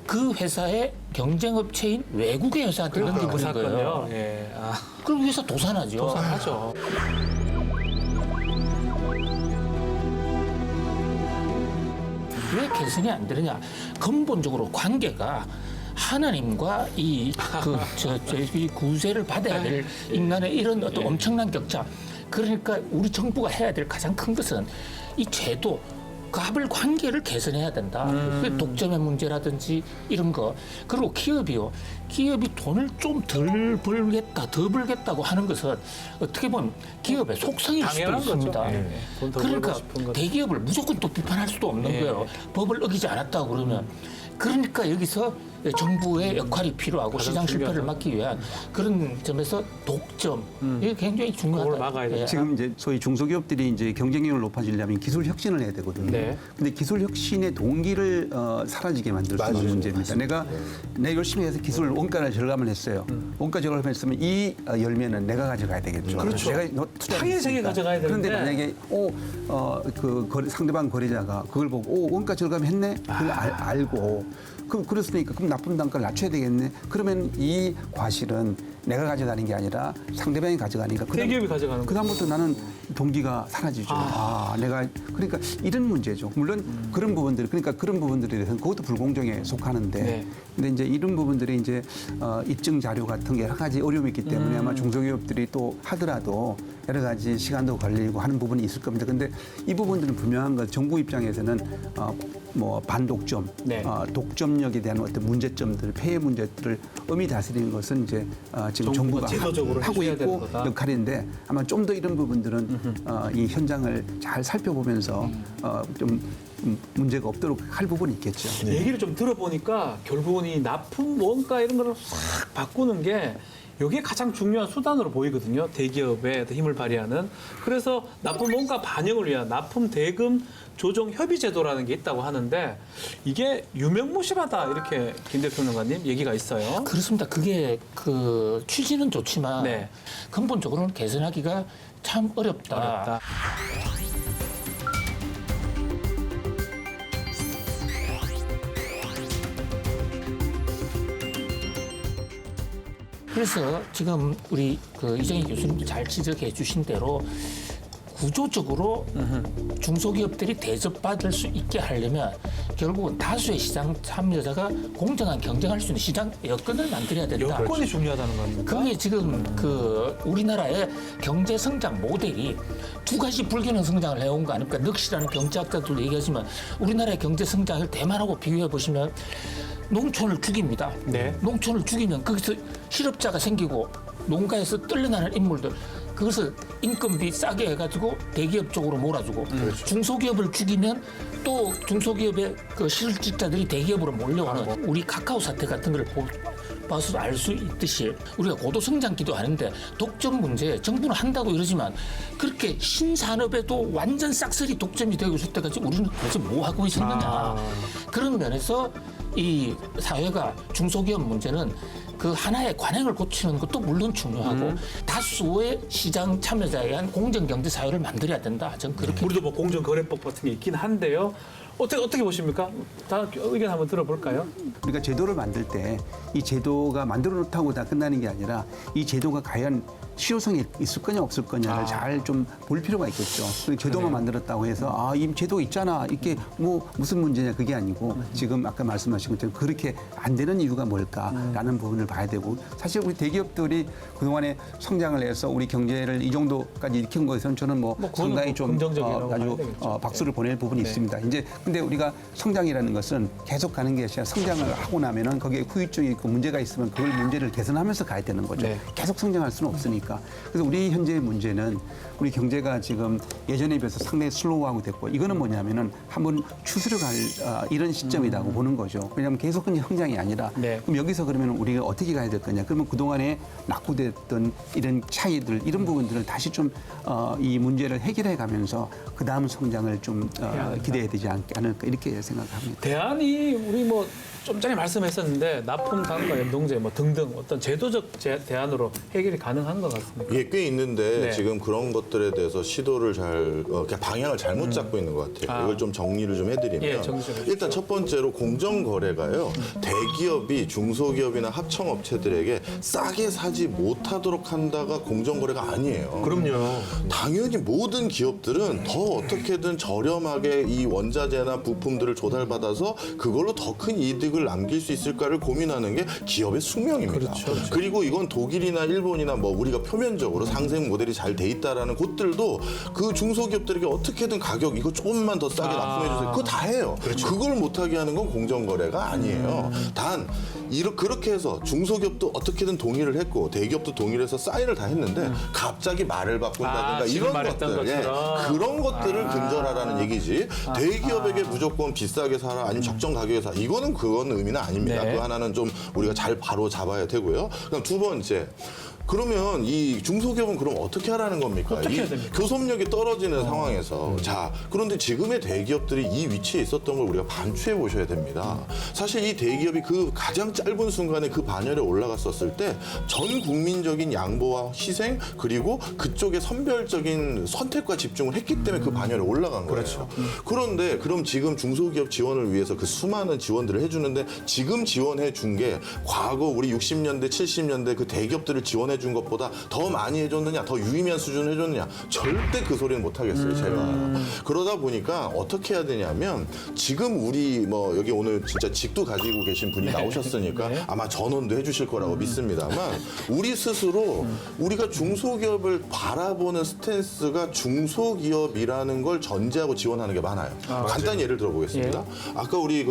그 회사의 경쟁업체인 외국의 회사한테 넘겨버린 거예요. 그럼 회사 도산하죠. 도산하죠. 왜 개선이 안 되느냐? 근본적으로 관계가 하나님과 이 구세를 받아야 될 인간의 이런 어떤 엄청난 격차. 그러니까 우리 정부가 해야 될 가장 큰 것은 이 제도, 갑을 관계를 개선해야 된다. 독점의 문제라든지 이런 거. 그리고 기업이 돈을 좀 덜 벌겠다고 하는 것은 어떻게 보면 기업의 속성일 수도 있습니다. 그러니까 대기업을 무조건 또 비판할 수도 없는 거예요. 법을 어기지 않았다고 그러면. 그러니까 여기서 정부의 역할이 필요하고 시장 실패를 막기 위한 그런 점에서 독점 이게 굉장히 중요하다. 그걸 막아야 돼요. 지금 이제 소위 중소기업들이 이제 경쟁력을 높아지려면 기술 혁신을 해야 되거든요. 근데 기술 혁신의 동기를 사라지게 만들 수 있는 문제입니다. 내가 열심히 해서 기술 원가를 절감을 했어요. 원가 절감을 했으면 이 열매는 내가 가져가야 되겠죠. 그렇죠. 내가 당연히 가져가야 되는데. 그런데 만약에 상대방 거래자가 그걸 보고 원가 절감했네. 그걸 알고 그렇으니까 그럼 납품 단가를 낮춰야 되겠네. 그러면 이 과실은 내가 가져가는 게 아니라 상대방이 가져가니까 대기업이 가져가는 그다음부터 나는 동기가 사라지죠. 내가 그러니까 이런 문제죠. 물론 그런 부분들 그러니까 그런 부분들에 대해서는 그것도 불공정에 속하는데 근데 이제 이런 부분들이 이제 입증 자료 같은 게 여러 가지 어려움이 있기 때문에 아마 중소기업들이 또 하더라도 여러 가지 시간도 걸리고 하는 부분이 있을 겁니다. 근데 이 부분들은 분명한 건 정부 입장에서는 뭐 반독점, 독점력에 대한 어떤 문제점들, 폐해 문제들을 엄히 다스리는 것은 이제 지금 정부가 하고 있고 역할인데 아마 좀 더 이런 부분들은 이 현장을 잘 살펴보면서 좀 문제가 없도록 할 부분이 있겠죠. 얘기를 좀 들어보니까 결국은 이 납품 원가 이런 거를 싹 바꾸는 게 이게 가장 중요한 수단으로 보이거든요. 대기업에 힘을 발휘하는. 그래서 납품 원가 반영을 위한 납품 대금 조정 협의 제도라는 게 있다고 하는데 이게 유명무실하다 이렇게 김 대평론가님 얘기가 있어요. 그렇습니다. 그게 그 취지는 좋지만 네. 근본적으로는 개선하기가 참 어렵다. 그래서 지금 우리 그 이정희 교수님도 잘 지적해 주신 대로 구조적으로 중소기업들이 대접받을 수 있게 하려면 결국은 다수의 시장 참여자가 공정한 경쟁할 수 있는 시장 여건을 만들어야 된다. 여건이 중요하다는 겁니까? 그게 지금 그 우리나라의 경제 성장 모델이 두 가지 불균형 성장을 해온 거 아닙니까? 늑시라는 경제학자들도 얘기하지만 우리나라의 경제 성장을 대만하고 비교해 보시면 농촌을 죽입니다. 네. 농촌을 죽이면 거기서 실업자가 생기고 농가에서 뜰려나는 인물들 그것을 인건비 싸게 해가지고 대기업 쪽으로 몰아주고 중소기업을 죽이면 또 중소기업의 그 실직자들이 대기업으로 몰려오는 우리 카카오 사태 같은 걸 봐서 알 수 있듯이 우리가 고도 성장기도 하는데 독점 문제 정부는 한다고 이러지만 그렇게 신산업에도 완전 싹쓸이 독점이 되고 있을 때까지 우리는 도대체 뭐 하고 있었느냐. 그런 면에서 이 사회가 중소기업 문제는 그 하나의 관행을 고치는 것도 물론 중요하고 다수의 시장 참여자에 의한 공정경제 사회를 만들어야 된다. 저는 그렇게. 우리도 뭐 공정거래법 같은 게 있긴 한데요. 어떻게 보십니까? 다 의견 한번 들어볼까요? 우리가 제도를 만들 때 이 제도가 만들어 놓다고 다 끝나는 게 아니라 이 제도가 과연 실효성이 있을 거냐 없을 거냐를 잘 좀 볼 필요가 있겠죠. 제도만 만들었다고 해서 이 제도 있잖아 이게 뭐 무슨 문제냐 그게 아니고 지금 아까 말씀하신 것처럼 그렇게 안 되는 이유가 뭘까라는 부분을 봐야 되고 사실 우리 대기업들이 그동안에 성장을 해서 우리 경제를 이 정도까지 일으킨 것에서는 저는 뭐 상당히 좀 아주 박수를 보낼 부분이 있습니다. 이제 근데 우리가 성장이라는 것은 계속 가는 게 아니라 성장을 하고 나면은 거기에 후유증이 있고 문제가 있으면 그걸 문제를 개선하면서 가야 되는 거죠. 계속 성장할 수는 없으니까. 그래서 우리 현재의 문제는 우리 경제가 지금 예전에 비해서 상당히 슬로우하고 됐고 이거는 뭐냐면은 한번 추스려 갈 이런 시점이라고 보는 거죠. 왜냐하면 계속 성장이 아니라 그럼 여기서 그러면 우리가 어떻게 가야 될 거냐. 그러면 그동안에 낙후됐던 이런 차이들 이런 부분들을 다시 좀 이 문제를 해결해 가면서 그 다음 성장을 좀 기대해야 되지 않을까 이렇게 생각합니다. 대안이 우리 뭐 좀 전에 말씀했었는데 납품 단가 연동제 뭐 등등 어떤 제도적 대안으로 해결이 가능한 것 같습니다. 예, 꽤 있는데 지금 그런 것들에 대해서 시도를 그냥 방향을 잘못 잡고 있는 것 같아요. 이걸 좀 정리를 좀 해드리면 일단 첫 번째로 공정거래가요. 대기업이 중소기업이나 합청업체들에게 싸게 사지 못하도록 한다가 공정거래가 아니에요. 그럼요. 당연히 모든 기업들은 더 어떻게든 저렴하게 이 원자재나 부품들을 조달받아서 그걸로 더 큰 이득을 남길 수 있을까를 고민하는 게 기업의 숙명입니다. 그리고 이건 독일이나 일본이나 뭐 우리가 표면적으로 상생 모델이 잘 돼 있다라는 곳들도 그 중소기업들에게 어떻게든 가격 이거 조금만 더 싸게 납품해 주세요. 그거 다 해요. 그걸 못하게 하는 건 공정거래가 아니에요. 단 그렇게 해서 중소기업도 어떻게든 동의를 했고 대기업도 동의를 해서 사인을 다 했는데 갑자기 말을 바꾼다든가 이런 것들 그런 것들을 근절하라는 얘기지 대기업에게 무조건 비싸게 사라 아니면 적정 가격에 사 이거는 그건 의미는 아닙니다. 그 하나는 좀 우리가 잘 바로 잡아야 되고요. 그럼 두 번째 그러면 이 중소기업은 그럼 어떻게 하라는 겁니까? 어떻게 해야 됩니까? 교섭력이 떨어지는 상황에서 자 그런데 지금의 대기업들이 이 위치에 있었던 걸 우리가 반추해 보셔야 됩니다. 사실 이 대기업이 그 가장 짧은 순간에 그 반열에 올라갔었을 때 전 국민적인 양보와 희생 그리고 그쪽의 선별적인 선택과 집중을 했기 때문에 그 반열에 올라간 거예요. 그런데 그럼 지금 중소기업 지원을 위해서 그 수많은 지원들을 해주는데 지금 지원해 준 게 과거 우리 60년대 70년대 그 대기업들을 지원해 준 것보다 더 많이 해줬느냐 더 유의미한 수준을 해줬느냐 절대 그 소리는 못 하겠어요 제가. 그러다 보니까 어떻게 해야 되냐면 지금 우리 뭐 여기 오늘 진짜 직도 가지고 계신 분이 나오셨으니까 아마 전원도 해주실 거라고 믿습니다만 우리 스스로 우리가 중소기업을 바라보는 스탠스가 중소기업이라는 걸 전제하고 지원하는 게 많아요. 간단히 예를 들어보겠습니다. 아까 우리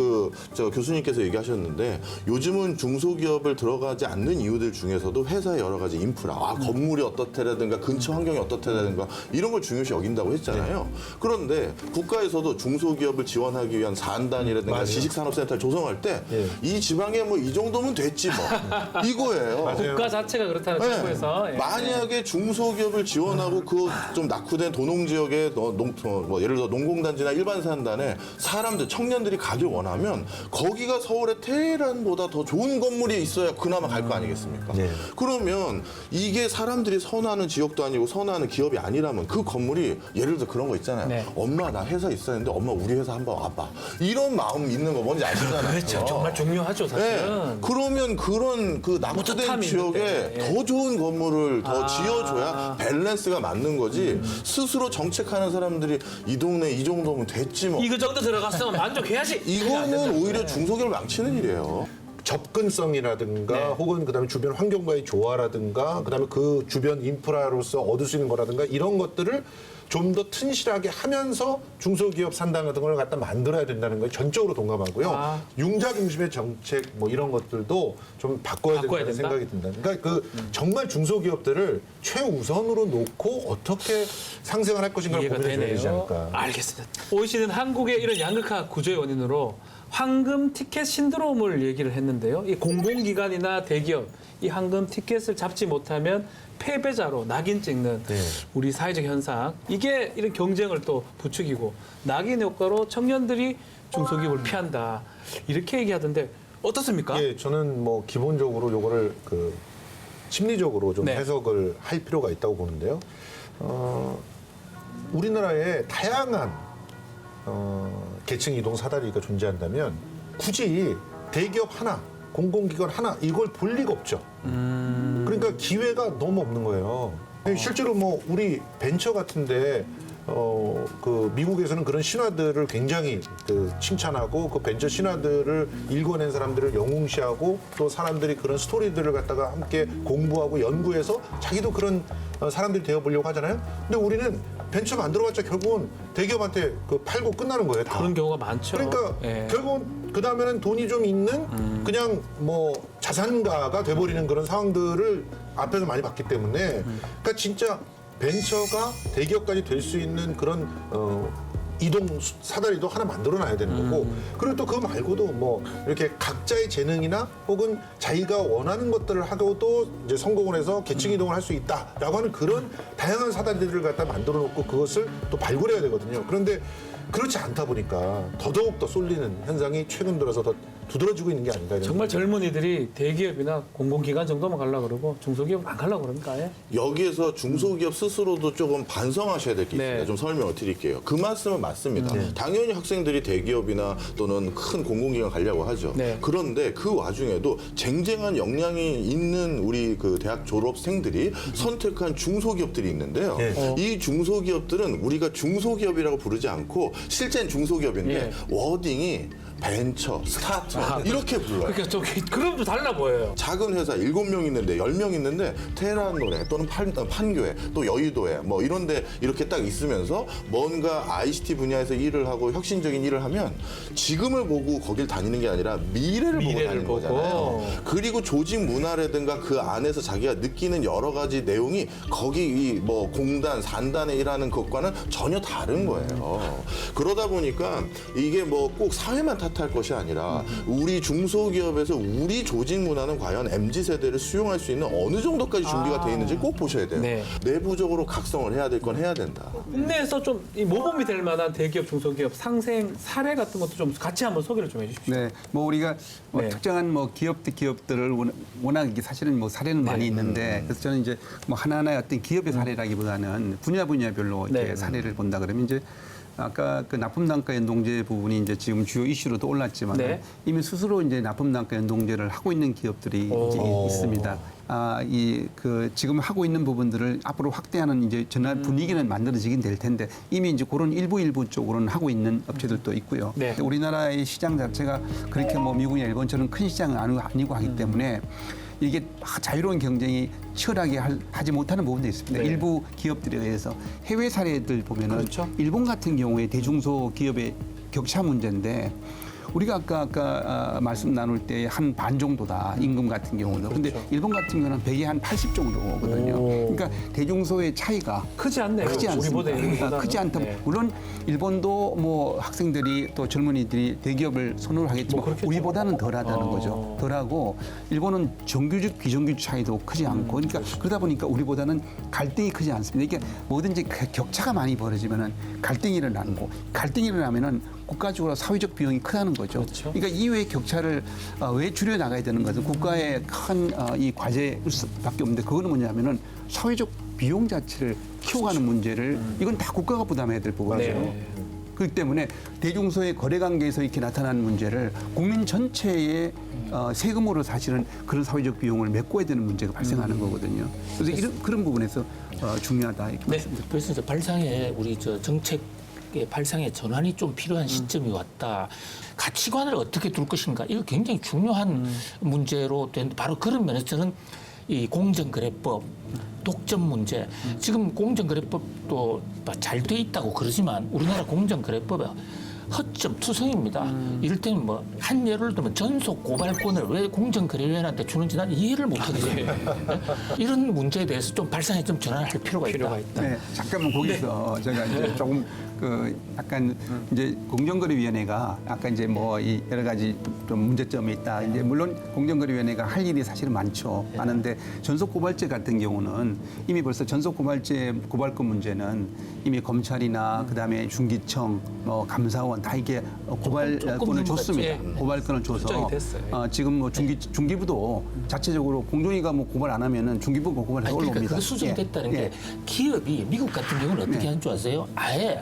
저 교수님께서 얘기하셨는데 요즘은 중소기업을 들어가지 않는 이유들 중에서도 회사의 여러 가지 가지 인프라, 건물이 어떻다라든가 근처 환경이 어떻다라든가 이런 걸 중요시 여긴다고 했잖아요. 그런데 국가에서도 중소기업을 지원하기 위한 산단이라든가 맞아요. 지식산업센터를 조성할 때 이 지방에 뭐 이 정도면 됐지 뭐 이거예요. 맞아요. 국가 자체가 그렇다는 정부에서 만약에 중소기업을 지원하고 그 좀 낙후된 도농 지역의 뭐 예를 들어 농공단지나 일반 산단에 사람들 청년들이 가길 원하면 거기가 서울의 테헤란보다 더 좋은 건물이 있어야 그나마 갈 거 아니겠습니까? 네. 그러면 이게 사람들이 선호하는 지역도 아니고 선호하는 기업이 아니라면 그 건물이 예를 들어 그런 거 있잖아요. 네. 엄마 나 회사 있었는데 엄마 우리 회사 한번 와봐. 이런 마음 있는 거 뭔지 아시잖아요. 그렇죠. 정말 중요하죠, 사실은. 네. 그러면 그런 그 낙후된 뿌듯함이 지역에 있는데. 더 좋은 건물을 더 지어줘야 밸런스가 맞는 거지. 스스로 정책하는 사람들이 이 동네 이 정도면 됐지 뭐. 이거 정도 들어갔으면 만족해야지. 이거는 오히려 중소기업을 망치는 일이에요. 접근성이라든가 네. 혹은 그다음에 주변 환경과의 조화라든가 그다음에 그 주변 인프라로서 얻을 수 있는 거라든가 이런 것들을 좀 더 튼실하게 하면서 중소기업 산단 같은 걸 갖다 만들어야 된다는 거에 전적으로 동감하고요. 융자중심의 정책 뭐 이런 것들도 좀 바꿔야 된다는 된다? 생각이 든다. 그러니까 그 정말 중소기업들을 최우선으로 놓고 어떻게 상생을 할 것인가를 이해가 고민해 줘야 되지 되네요. 않을까. 알겠습니다. OECD는 한국의 이런 양극화 구조의 원인으로 황금 티켓 신드롬을 얘기를 했는데요. 이 공공기관이나 대기업, 이 황금 티켓을 잡지 못하면 패배자로 낙인 찍는 우리 사회적 현상. 이게 이런 경쟁을 또 부추기고 낙인 효과로 청년들이 중소기업을 피한다. 이렇게 얘기하던데 어떻습니까? 예, 저는 뭐 기본적으로 요거를 그 심리적으로 좀 네. 해석을 할 필요가 있다고 보는데요. 우리나라에 다양한 계층 이동 사다리가 존재한다면 굳이 대기업 하나, 공공기관 하나 이걸 볼 리가 없죠. 그러니까 기회가 너무 없는 거예요. 실제로 뭐 우리 벤처 같은데 그 미국에서는 그런 신화들을 굉장히 그 칭찬하고 그 벤처 신화들을 읽어낸 사람들을 영웅시하고 또 사람들이 그런 스토리들을 갖다가 함께 공부하고 연구해서 자기도 그런 사람들이 되어보려고 하잖아요. 근데 우리는 벤처 만들어봤자 결국은 대기업한테 그 팔고 끝나는 거예요. 다. 그런 경우가 많죠. 그러니까 예. 결국은 그 다음에는 돈이 좀 있는 그냥 뭐 자산가가 돼버리는 그런 상황들을 앞에서 많이 봤기 때문에 그러니까 진짜 벤처가 대기업까지 될 수 있는 그런 이동 사다리도 하나 만들어놔야 되는 거고 그리고 또 그거 말고도 뭐 이렇게 각자의 재능이나 혹은 자기가 원하는 것들을 하고도 이제 성공을 해서 계층 이동을 할 수 있다라고 하는 그런 다양한 사다리들을 갖다 만들어 놓고 그것을 또 발굴해야 되거든요. 그런데 그렇지 않다 보니까 더더욱 더 쏠리는 현상이 최근 들어서 더 두드러지고 있는 게 아닌가 이런 정말 생각이 젊은이들이 대기업이나 공공기관 정도만 가려고 그러고 중소기업 안 가려고 그러니까 아예. 여기에서 중소기업 스스로도 조금 반성하셔야 될 게 있습니다. 네. 좀 설명을 드릴게요. 그 말씀은 맞습니다. 당연히 학생들이 대기업이나 또는 큰 공공기관 가려고 하죠. 네. 그런데 그 와중에도 쟁쟁한 역량이 있는 우리 그 대학 졸업생들이 선택한 중소기업들이 있는데요. 이 중소기업들은 우리가 중소기업이라고 부르지 않고 실제는 중소기업인데 워딩이 벤처, 스타트업 이렇게 불러요. 그러니까 좀 그럼 좀 달라 보여요. 작은 회사 7명 있는데 10명 있는데 테헤란 노래 또는 판교에 또 여의도에 뭐 이런 데 이렇게 딱 있으면서 뭔가 ICT 분야에서 일을 하고 혁신적인 일을 하면 지금을 보고 거길 다니는 게 아니라 미래를 보고 다니는 보고. 거잖아요. 그리고 조직 문화라든가 그 안에서 자기가 느끼는 여러 가지 내용이 거기 이 뭐 공단, 산단에 일하는 것과는 전혀 다른 거예요. 그러다 보니까 이게 뭐 꼭 사회만 탓할 것이 아니라 우리 중소기업에서 우리 조직 문화는 과연 MZ세대를 수용할 수 있는 어느 정도까지 준비가 돼 있는지 꼭 보셔야 돼요. 네. 내부적으로 각성을 해야 될 건 해야 된다. 국내에서 좀 이 모범이 될 만한 대기업, 중소기업 상생 사례 같은 것도 좀 같이 한번 소개를 좀 해주십시오. 네, 뭐 우리가 뭐 네. 특정한 뭐 기업들을 워낙 이게 사실은 뭐 사례는 많이 있는데 그래서 저는 이제 뭐 하나하나의 어떤 기업의 사례라기보다는 분야별로 이렇게 네. 사례를 본다 그러면 이제 아까 그 납품단가 연동제 부분이 이제 지금 주요 이슈로도 올랐지만 네. 이미 스스로 이제 납품단가 연동제를 하고 있는 기업들이 이제 있습니다. 지금 하고 있는 부분들을 앞으로 확대하는 이제 전환 분위기는 만들어지긴 될 텐데 이미 이제 그런 일부 쪽으로는 하고 있는 업체들도 있고요. 네. 우리나라의 시장 자체가 그렇게 뭐 미국이나 일본처럼 큰 시장은 아니고 하기 때문에 이게 자유로운 경쟁이 치열하게 하지 못하는 부분도 있습니다. 네. 일부 기업들에 의해서 해외 사례들 보면은 그렇죠. 일본 같은 경우에 대중소 기업의 격차 문제인데 우리가 아까 말씀 나눌 때 한 반 정도다 임금 같은 경우도. 근데 일본 같은 경우는 100에 한 80 정도거든요. 그러니까 대중소의 차이가 크지 않네요. 크지 않습니다. 우리보다 크지 않다. 네. 물론 일본도 뭐 학생들이 또 젊은이들이 대기업을 선호를 하겠지만 그렇겠죠. 우리보다는 덜하다는 거죠. 덜하고 일본은 정규직 비정규직 차이도 크지 않고 그러니까 그러다 보니까 우리보다는 갈등이 크지 않습니다. 이게 뭐든지 격차가 많이 벌어지면은 갈등이 일어나는 거. 갈등이 일어나면은 국가적으로 사회적 비용이 크다는 거죠. 그렇죠. 그러니까 이외의 격차를 왜 줄여 나가야 되는 것은 국가의 큰 이 과제밖에 없는데 그거는 뭐냐면은 사회적 비용 자체를 키워가는 문제를 이건 다 국가가 부담해야 될 부분이죠. 네. 그렇기 때문에 대중소의 거래 관계에서 이렇게 나타나는 문제를 국민 전체의 세금으로 사실은 그런 사회적 비용을 메꿔야 되는 문제가 발생하는 거거든요. 그래서 그런 부분에서 중요하다 이렇게 말씀드립니다. 그래서 이제 발상에 우리 정책의 발상의 전환이 좀 필요한 시점이 왔다. 가치관을 어떻게 둘 것인가 이거 굉장히 중요한 문제로 된 바로 그런 면에서는 이 공정거래법, 독점 문제. 지금 공정거래법도 잘 돼 있다고 그러지만 우리나라 공정거래법은 허점, 투성입니다. 이를테면 뭐 한 예를 들면 전속 고발권을 왜 공정거래위원회한테 주는지 난 이해를 못하겠어요. 이런 문제에 대해서 좀 발상에 좀 전환할 필요가 있다. 네, 잠깐만 거기서 제가 이제 조금 약간 이제 공정거래위원회가 아까 이제 뭐 이 여러 가지 좀 문제점이 있다. 이제 물론 공정거래위원회가 할 일이 사실은 많은데 전속고발죄 같은 경우는 이미 벌써 전속고발죄 고발권 문제는 이미 검찰이나 그다음에 중기청, 감사원 다 이게 고발권을 줬습니다. 고발권을 줘서 지금 뭐 중기부도 자체적으로 공정위가 뭐 고발 안 하면은 중기부가 고발해서 올라옵니다. 그러니까 그 수정됐다는 게 기업이 미국 같은 경우는 어떻게 하는 줄 아세요? 아예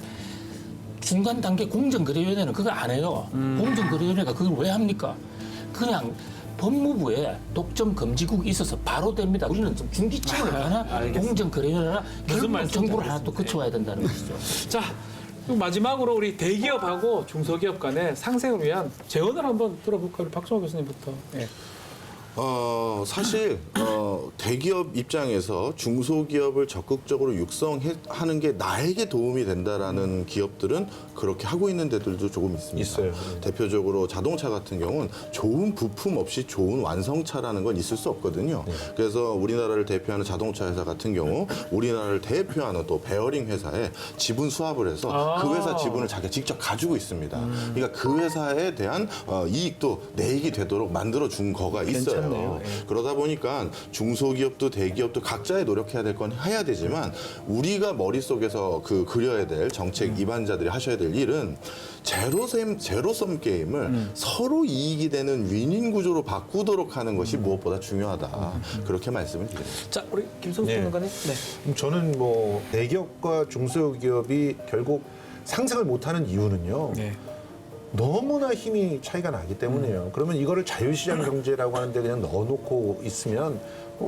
중간 단계 공정거래위원회는 그거 안 해요. 공정거래위원회가 그걸 왜 합니까? 그냥 법무부에 독점 금지국이 있어서 바로 됩니다. 우리는 좀 중기청을 하나 공정거래위원회나 결국 정부를 하나 또 거쳐와야 된다는 것이죠. 자, 그리고 마지막으로 우리 대기업하고 중소기업 간의 상생을 위한 제언을 한번 들어볼까요? 우리 박종호 교수님부터. 네. 사실 대기업 입장에서 중소기업을 적극적으로 육성하는 게 나에게 도움이 된다라는 기업들은 그렇게 하고 있는 데들도 조금 있습니다. 있어요. 대표적으로 자동차 같은 경우는 좋은 부품 없이 좋은 완성차라는 건 있을 수 없거든요. 그래서 우리나라를 대표하는 자동차 회사 같은 경우 우리나라를 대표하는 또 베어링 회사에 지분 수합을 해서 그 회사 지분을 자기가 직접 가지고 있습니다. 그러니까 그 회사에 대한 이익도 내 이익이 되도록 만들어준 거가 있어요. 그러다 보니까 중소기업도 대기업도 각자의 노력해야 될 건 해야 되지만 우리가 머릿속에서 그려야 될 정책 입안자들이 하셔야 될 일은 제로섬 게임을 서로 이익이 되는 윈윈 구조로 바꾸도록 하는 것이 무엇보다 중요하다. 그렇게 말씀을 드립니다. 자, 우리 김성수 평론가님. 네. 저는 뭐 대기업과 중소기업이 결국 상생을 못하는 이유는요. 네. 너무나 힘이 차이가 나기 때문이에요. 그러면 이거를 자유시장 경제라고 하는데 그냥 넣어놓고 있으면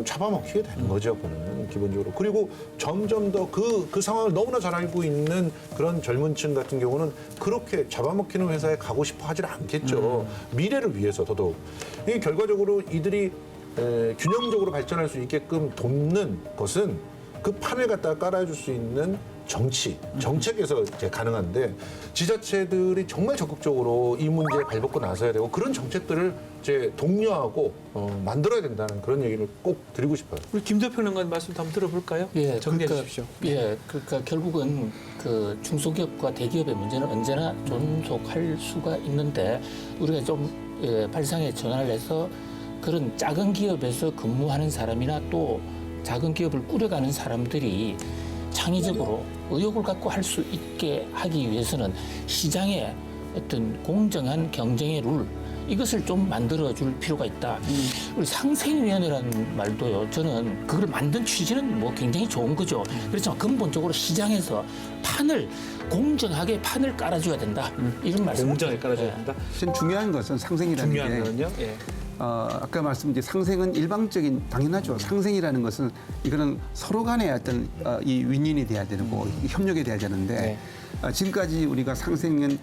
잡아먹히게 되는 거죠, 그거는 기본적으로. 그리고 점점 더 그 상황을 너무나 잘 알고 있는 그런 젊은 층 같은 경우는 그렇게 잡아먹히는 회사에 가고 싶어 하질 않겠죠. 미래를 위해서 더더욱. 이게 결과적으로 이들이 균형적으로 발전할 수 있게끔 돕는 것은 그 판을 갖다가 깔아줄 수 있는 정책에서 이제 가능한데 지자체들이 정말 적극적으로 이 문제에 발벗고 나서야 되고 그런 정책들을 이제 독려하고 만들어야 된다는 그런 얘기를 꼭 드리고 싶어요. 우리 김 대표님 말씀 한번 들어볼까요? 예, 정리해 그러니까, 주십시오. 그러니까 결국은 그 중소기업과 대기업의 문제는 언제나 존속할 수가 있는데 우리가 좀 발상의 전환을 해서 그런 작은 기업에서 근무하는 사람이나 또 작은 기업을 꾸려가는 사람들이 창의적으로 의욕을 갖고 할 수 있게 하기 위해서는 시장의 어떤 공정한 경쟁의 룰 이것을 좀 만들어줄 필요가 있다. 우리 상생위원회라는 말도요. 저는 그걸 만든 취지는 뭐 굉장히 좋은 거죠. 그렇지만 근본적으로 시장에서 공정하게 판을 깔아줘야 된다. 이런 말씀. 공정하게 깔아줘야 된다. 중요한 것은 상생이라는 게. 중요한 거는요. 예. 아까 말씀드린 상생은 일방적인 당연하죠. 상생이라는 것은 이거는 서로 간의 어떤 이 윈윈이 돼야 되고 협력이 돼야 되는데 지금까지 우리가 상생은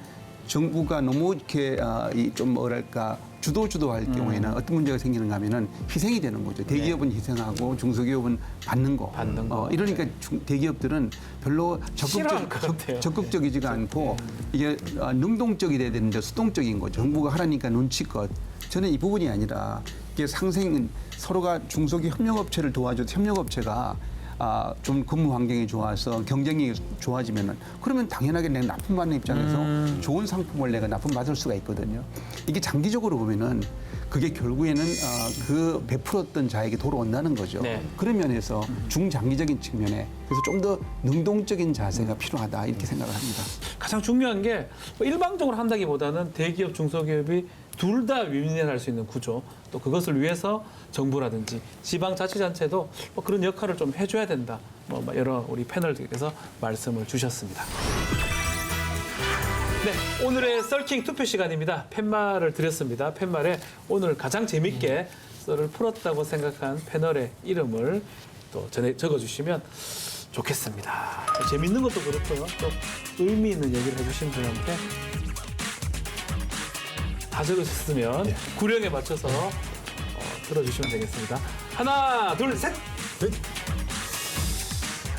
정부가 너무 이렇게 좀 뭐랄까 주도할 경우에는 어떤 문제가 생기는가 하면은 희생이 되는 거죠. 대기업은 희생하고 중소기업은 받는 거. 이러니까 대기업들은 별로 적극적이지가 않고 이게 능동적이 돼야 되는데 수동적인 거죠. 정부가 하라니까 눈치껏. 저는 이 부분이 아니라 이게 상생은 서로가 중소기업 협력업체를 도와줘도 협력업체가 좀 근무 환경이 좋아서 경쟁이 좋아지면은 그러면 당연하게 내가 납품받는 입장에서 좋은 상품을 내가 납품받을 수가 있거든요. 이게 장기적으로 보면은 그게 결국에는 그 베풀었던 자에게 돌아온다는 거죠. 그런 면에서 중장기적인 측면에 그래서 좀 더 능동적인 자세가 필요하다 이렇게 생각을 합니다. 가장 중요한 게 일방적으로 한다기보다는 대기업, 중소기업이 둘 다 윈윈할 수 있는 구조, 또 그것을 위해서 정부라든지 지방자치단체도 그런 역할을 좀 해줘야 된다. 여러 우리 패널들께서 말씀을 주셨습니다. 네, 오늘의 썰킹 투표 시간입니다. 팻말을 드렸습니다. 팻말에 오늘 가장 재밌게 썰을 풀었다고 생각한 패널의 이름을 또 적어주시면 좋겠습니다. 재밌는 것도 그렇고요. 또 의미 있는 얘기를 해주신 분한테 다 적으셨으면 구령에 맞춰서 들어주시면 되겠습니다. 하나, 둘, 셋!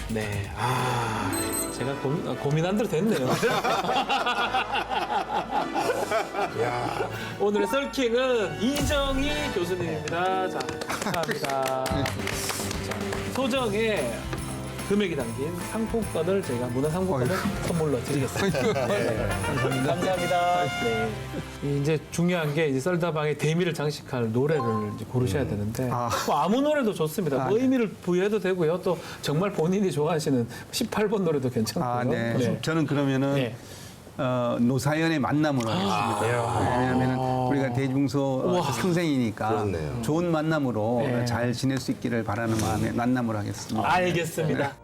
네, 제가 고민한 대로 됐네요. 오늘의 썰킹은 이정희 교수님입니다. 자, 감사합니다. 소정의 금액이 담긴 상품권을 저희가 문화상품권을 선물로 드리겠습니다. 네, 감사합니다. 네. 이제 중요한 게 이제 썰다방에 대미를 장식할 노래를 이제 고르셔야 되는데 뭐 아무 노래도 좋습니다. 뭐 의미를 부여해도 되고요. 또 정말 본인이 좋아하시는 18번 노래도 괜찮고요. 네. 저는 그러면은 노사연의 만남으로 하겠습니다. 왜냐하면 우리가 대중소 상생이니까 그렇네요. 좋은 만남으로 잘 지낼 수 있기를 바라는 마음에 만남으로 하겠습니다. 알겠습니다.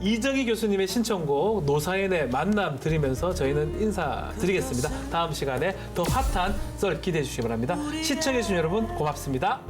이정희 교수님의 신청곡 노사연의 만남 들으면서 저희는 인사드리겠습니다. 다음 시간에 더 핫한 썰 기대해 주시기 바랍니다. 시청해 주신 여러분 고맙습니다.